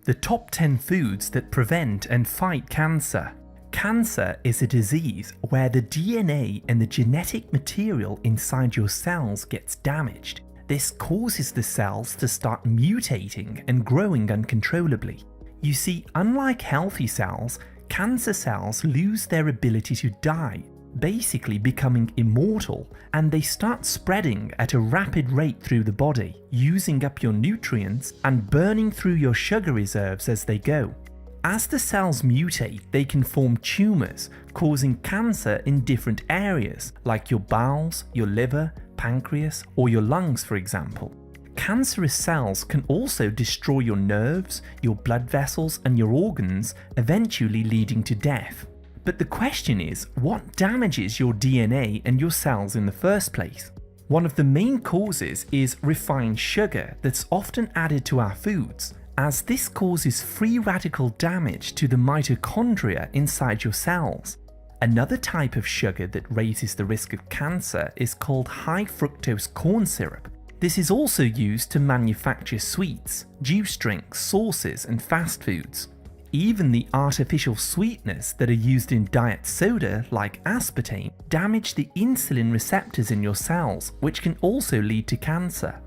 The top 10 foods that prevent and fight cancer. Cancer is a disease where the DNA and the genetic material inside your cells gets damaged. This causes the cells to start mutating and growing uncontrollably. You see, unlike healthy cells, cancer cells lose their ability to die, basically becoming immortal, and they start spreading at a rapid rate through the body, using up your nutrients and burning through your sugar reserves as they go. As the cells mutate, they can form tumors, causing cancer in different areas, like your bowels, your liver, pancreas, or your lungs, for example. Cancerous cells can also destroy your nerves, your blood vessels, and your organs, eventually leading to death. But the question is, what damages your DNA and your cells in the first place? One of the main causes is refined sugar that's often added to our foods, as this causes free radical damage to the mitochondria inside your cells. Another type of sugar that raises the risk of cancer is called high fructose corn syrup. This is also used to manufacture sweets, juice drinks, sauces, and fast foods. Even the artificial sweeteners that are used in diet soda, like aspartame, damage the insulin receptors in your cells, which can also lead to cancer.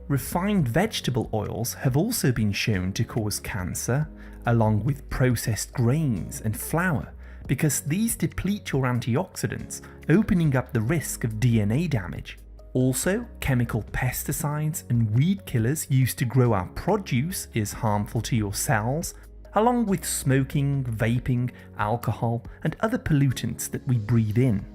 Refined vegetable oils have also been shown to cause cancer, along with processed grains and flour, because these deplete your antioxidants, opening up the risk of DNA damage. Also, chemical pesticides and weed killers used to grow our produce is harmful to your cells, along with smoking, vaping, alcohol, and other pollutants that we breathe in.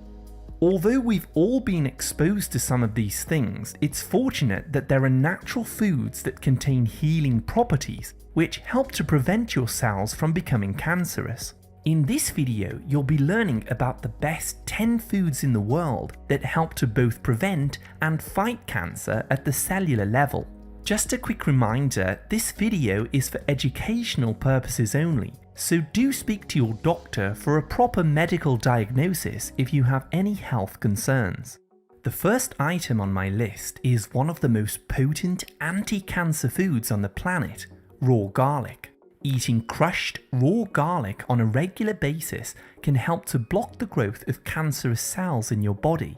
Although we've all been exposed to some of these things, it's fortunate that there are natural foods that contain healing properties, which help to prevent your cells from becoming cancerous. In this video, you'll be learning about the best 10 foods in the world that help to both prevent and fight cancer at the cellular level. Just a quick reminder, this video is for educational purposes only, so do speak to your doctor for a proper medical diagnosis if you have any health concerns. The first item on my list is one of the most potent anti-cancer foods on the planet, raw garlic. Eating crushed, raw garlic on a regular basis can help to block the growth of cancerous cells in your body.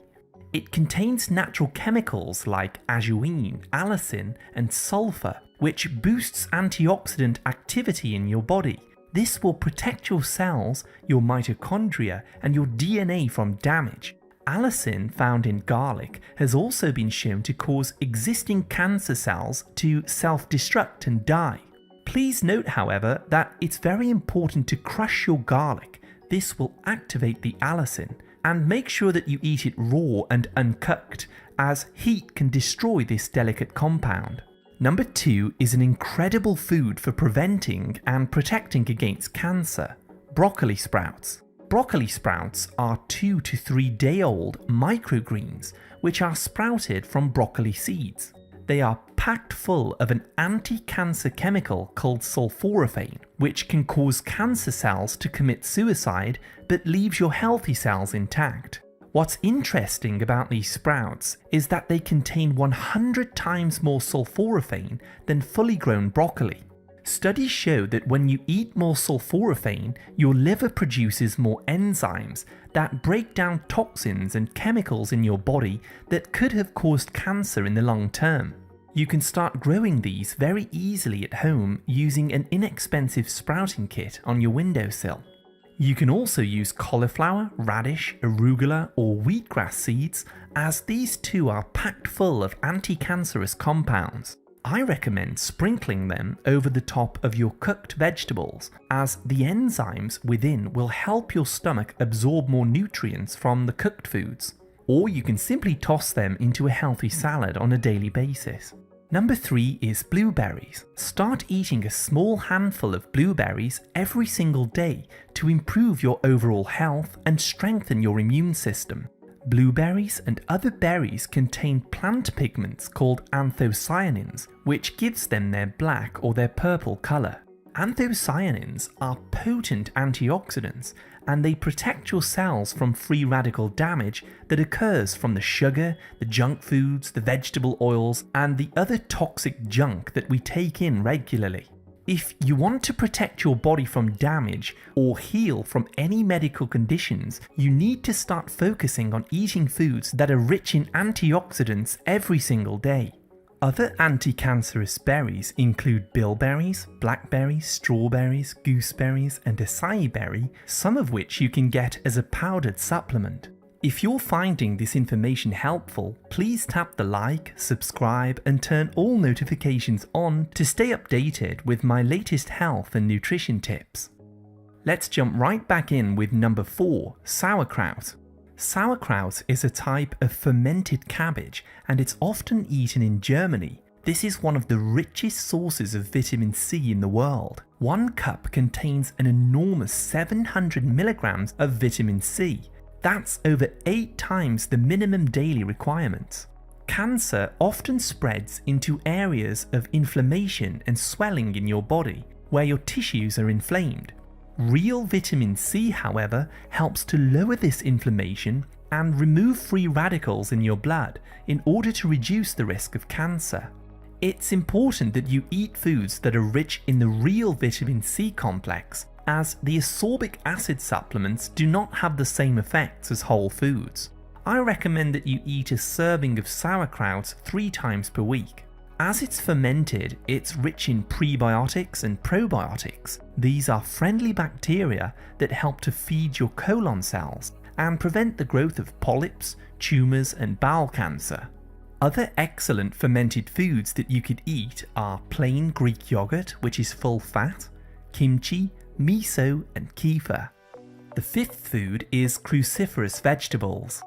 It contains natural chemicals like ajuine, allicin, and sulfur, which boosts antioxidant activity in your body. This will protect your cells, your mitochondria, and your DNA from damage. Allicin found in garlic has also been shown to cause existing cancer cells to self-destruct and die. Please note, however, that it's very important to crush your garlic. This will activate the allicin, and make sure that you eat it raw and uncooked, as heat can destroy this delicate compound. Number 2 is an incredible food for preventing and protecting against cancer: broccoli sprouts. Broccoli sprouts are 2 to 3 day old microgreens which are sprouted from broccoli seeds. They are packed full of an anti-cancer chemical called sulforaphane, which can cause cancer cells to commit suicide but leaves your healthy cells intact. What's interesting about these sprouts is that they contain 100 times more sulforaphane than fully grown broccoli. Studies show that when you eat more sulforaphane, your liver produces more enzymes that break down toxins and chemicals in your body that could have caused cancer in the long term. You can start growing these very easily at home using an inexpensive sprouting kit on your windowsill. You can also use cauliflower, radish, arugula, or wheatgrass seeds, as these too are packed full of anti-cancerous compounds. I recommend sprinkling them over the top of your cooked vegetables, as the enzymes within will help your stomach absorb more nutrients from the cooked foods. Or you can simply toss them into a healthy salad on a daily basis. Number 3 is blueberries. Start eating a small handful of blueberries every single day to improve your overall health and strengthen your immune system. Blueberries and other berries contain plant pigments called anthocyanins, which gives them their black or their purple color. Anthocyanins are potent antioxidants, and they protect your cells from free radical damage that occurs from the sugar, the junk foods, the vegetable oils, and the other toxic junk that we take in regularly. If you want to protect your body from damage or heal from any medical conditions, you need to start focusing on eating foods that are rich in antioxidants every single day. Other anti-cancerous berries include bilberries, blackberries, strawberries, gooseberries, and acai berry, some of which you can get as a powdered supplement. If you're finding this information helpful, please tap the like, subscribe, and turn all notifications on to stay updated with my latest health and nutrition tips. Let's jump right back in with number 4, sauerkraut. Sauerkraut is a type of fermented cabbage and it's often eaten in Germany. This is one of the richest sources of vitamin C in the world. 1 cup contains an enormous 700 milligrams of vitamin C. That's over 8 times the minimum daily requirements. Cancer often spreads into areas of inflammation and swelling in your body, where your tissues are inflamed. Real vitamin C, however, helps to lower this inflammation and remove free radicals in your blood in order to reduce the risk of cancer. It's important that you eat foods that are rich in the real vitamin C complex, as the ascorbic acid supplements do not have the same effects as whole foods. I recommend that you eat a serving of sauerkraut 3 times per week. As it's fermented, it's rich in prebiotics and probiotics. These are friendly bacteria that help to feed your colon cells and prevent the growth of polyps, tumours, and bowel cancer. Other excellent fermented foods that you could eat are plain Greek yogurt, which is full fat, kimchi, miso, and kefir. The 5th food is cruciferous vegetables.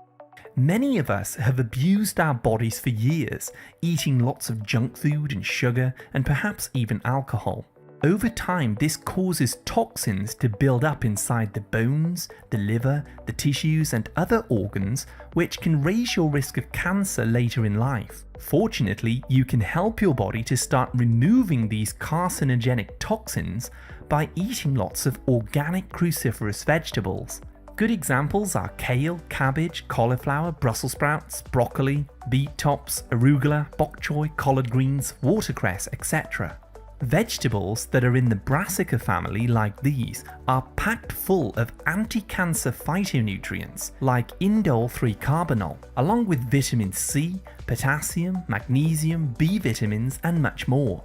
Many of us have abused our bodies for years, eating lots of junk food and sugar and perhaps even alcohol. Over time, this causes toxins to build up inside the bones, the liver, the tissues, and other organs, which can raise your risk of cancer later in life. Fortunately, you can help your body to start removing these carcinogenic toxins by eating lots of organic cruciferous vegetables. Good examples are kale, cabbage, cauliflower, Brussels sprouts, broccoli, beet tops, arugula, bok choy, collard greens, watercress, etc. Vegetables that are in the brassica family, like these, are packed full of anti-cancer phytonutrients like indole 3-carbinol, along with vitamin C, potassium, magnesium, B vitamins, and much more.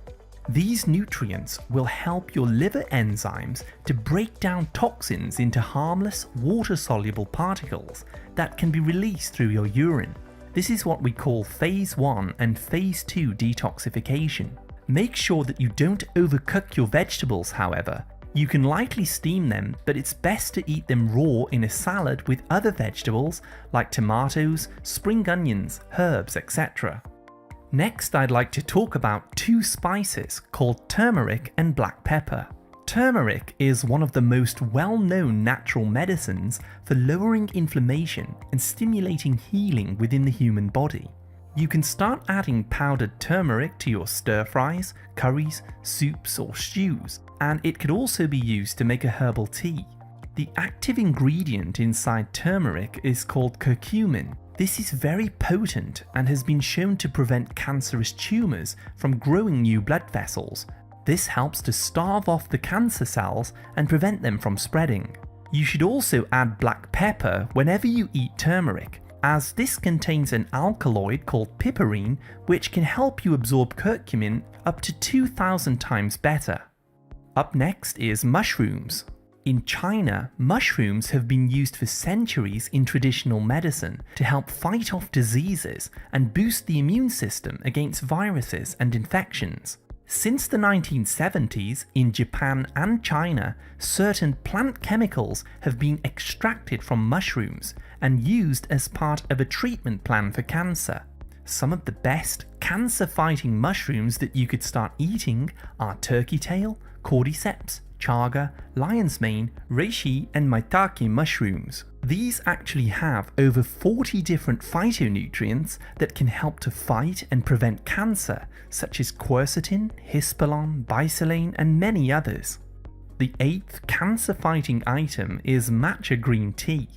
These nutrients will help your liver enzymes to break down toxins into harmless, water-soluble particles that can be released through your urine. This is what we call Phase 1 and Phase 2 detoxification. Make sure that you don't overcook your vegetables, however. You can lightly steam them, but it's best to eat them raw in a salad with other vegetables like tomatoes, spring onions, herbs, etc. Next, I'd like to talk about 2 spices called turmeric and black pepper. Turmeric is one of the most well-known natural medicines for lowering inflammation and stimulating healing within the human body. You can start adding powdered turmeric to your stir-fries, curries, soups, or stews, and it could also be used to make a herbal tea. The active ingredient inside turmeric is called curcumin. This is very potent and has been shown to prevent cancerous tumours from growing new blood vessels. This helps to starve off the cancer cells and prevent them from spreading. You should also add black pepper whenever you eat turmeric, as this contains an alkaloid called piperine, which can help you absorb curcumin up to 2,000 times better. Up next is mushrooms. In China, mushrooms have been used for centuries in traditional medicine to help fight off diseases and boost the immune system against viruses and infections. Since the 1970s, in Japan and China, certain plant chemicals have been extracted from mushrooms and used as part of a treatment plan for cancer. Some of the best cancer-fighting mushrooms that you could start eating are turkey tail, cordyceps, chaga, lion's mane, reishi, and maitake mushrooms. These actually have over 40 different phytonutrients that can help to fight and prevent cancer, such as quercetin, hispalon, bisalane, and many others. The 8th cancer-fighting item is matcha green tea.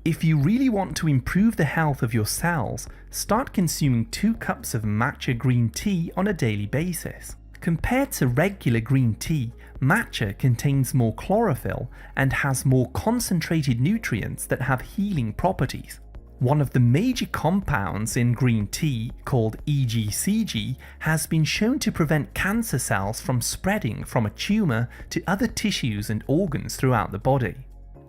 If you really want to improve the health of your cells, start consuming 2 cups of matcha green tea on a daily basis. Compared to regular green tea, matcha contains more chlorophyll and has more concentrated nutrients that have healing properties. One of the major compounds in green tea, called EGCG, has been shown to prevent cancer cells from spreading from a tumour to other tissues and organs throughout the body.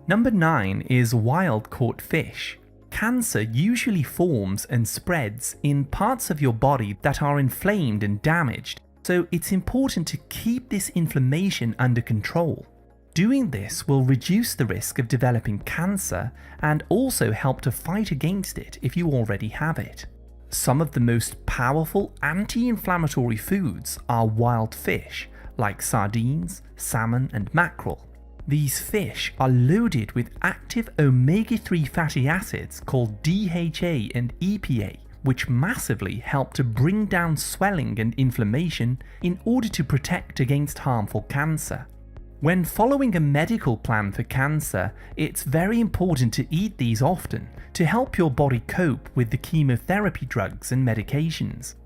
Number 9 is wild-caught fish. Cancer usually forms and spreads in parts of your body that are inflamed and damaged, so it's important to keep this inflammation under control. Doing this will reduce the risk of developing cancer and also help to fight against it if you already have it. Some of the most powerful anti-inflammatory foods are wild fish, like sardines, salmon and mackerel. These fish are loaded with active omega-3 fatty acids called DHA and EPA, which massively help to bring down swelling and inflammation in order to protect against harmful cancer. When following a medical plan for cancer, it's very important to eat these often to help your body cope with the chemotherapy drugs and medications.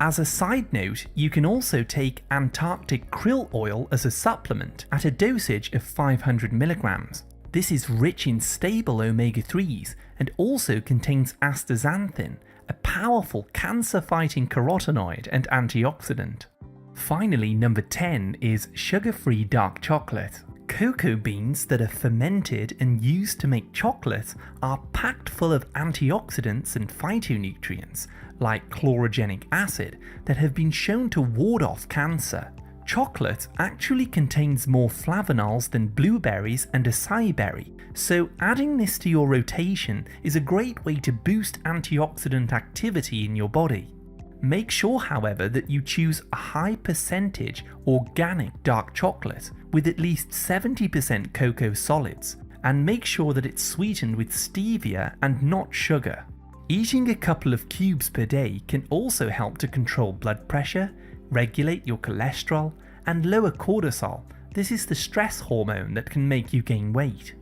As a side note, you can also take Antarctic krill oil as a supplement at a dosage of 500 mg. This is rich in stable omega-3s and also contains astaxanthin, a powerful cancer-fighting carotenoid and antioxidant. Finally, number 10 is sugar-free dark chocolate. Cocoa beans that are fermented and used to make chocolate are packed full of antioxidants and phytonutrients, like chlorogenic acid, that have been shown to ward off cancer. Chocolate actually contains more flavonols than blueberries and acai berry, so adding this to your rotation is a great way to boost antioxidant activity in your body. Make sure, however, that you choose a high percentage organic dark chocolate with at least 70% cocoa solids, and make sure that it's sweetened with stevia and not sugar. Eating a couple of cubes per day can also help to control blood pressure, regulate your cholesterol, and lower cortisol. This is the stress hormone that can make you gain weight.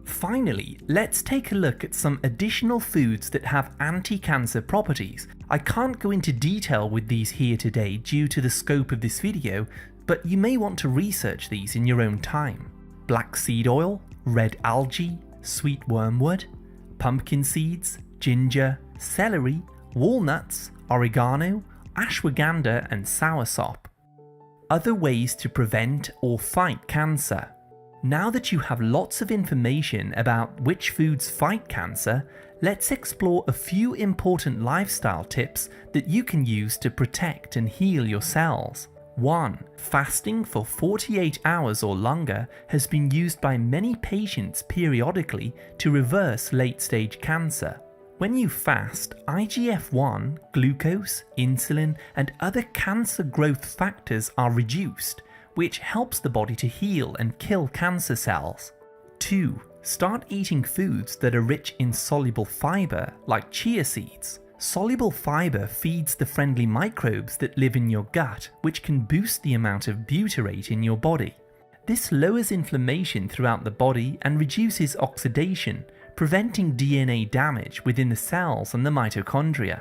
Finally, let's take a look at some additional foods that have anti-cancer properties. I can't go into detail with these here today due to the scope of this video, but you may want to research these in your own time. Black seed oil, red algae, sweet wormwood, pumpkin seeds, ginger, celery, walnuts, oregano, ashwagandha and soursop. Other ways to prevent or fight cancer. Now that you have lots of information about which foods fight cancer, let's explore a few important lifestyle tips that you can use to protect and heal your cells. 1. Fasting for 48 hours or longer has been used by many patients periodically to reverse late-stage cancer. When you fast, IGF-1, glucose, insulin, and other cancer growth factors are reduced, which helps the body to heal and kill cancer cells. 2. Start eating foods that are rich in soluble fiber, like chia seeds. Soluble fiber feeds the friendly microbes that live in your gut, which can boost the amount of butyrate in your body. This lowers inflammation throughout the body and reduces oxidation, preventing DNA damage within the cells and the mitochondria.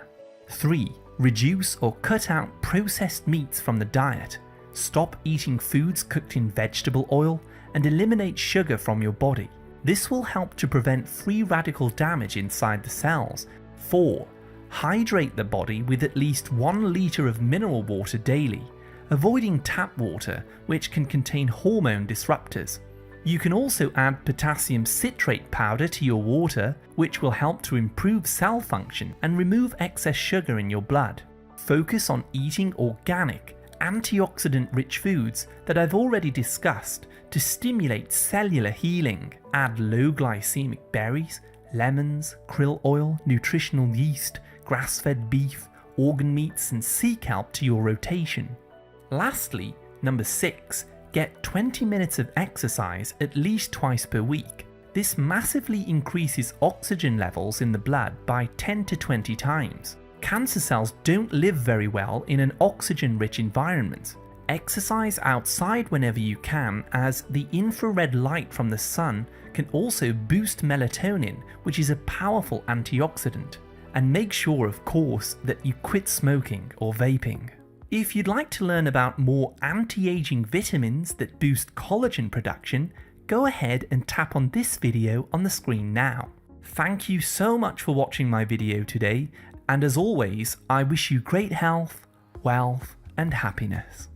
3. Reduce or cut out processed meats from the diet. Stop eating foods cooked in vegetable oil and eliminate sugar from your body. This will help to prevent free radical damage inside the cells. 4. Hydrate the body with at least 1 liter of mineral water daily, avoiding tap water, which can contain hormone disruptors. You can also add potassium citrate powder to your water, which will help to improve cell function and remove excess sugar in your blood. Focus on eating organic, antioxidant-rich foods that I've already discussed to stimulate cellular healing. Add low glycemic berries, lemons, krill oil, nutritional yeast, grass-fed beef, organ meats and sea kelp to your rotation. Lastly, number 6, get 20 minutes of exercise at least twice per week. This massively increases oxygen levels in the blood by 10 to 20 times. Cancer cells don't live very well in an oxygen-rich environment. Exercise outside whenever you can, as the infrared light from the sun can also boost melatonin, which is a powerful antioxidant. And make sure, of course, that you quit smoking or vaping. If you'd like to learn about more anti-aging vitamins that boost collagen production, go ahead and tap on this video on the screen now. Thank you so much for watching my video today, and as always, I wish you great health, wealth, and happiness.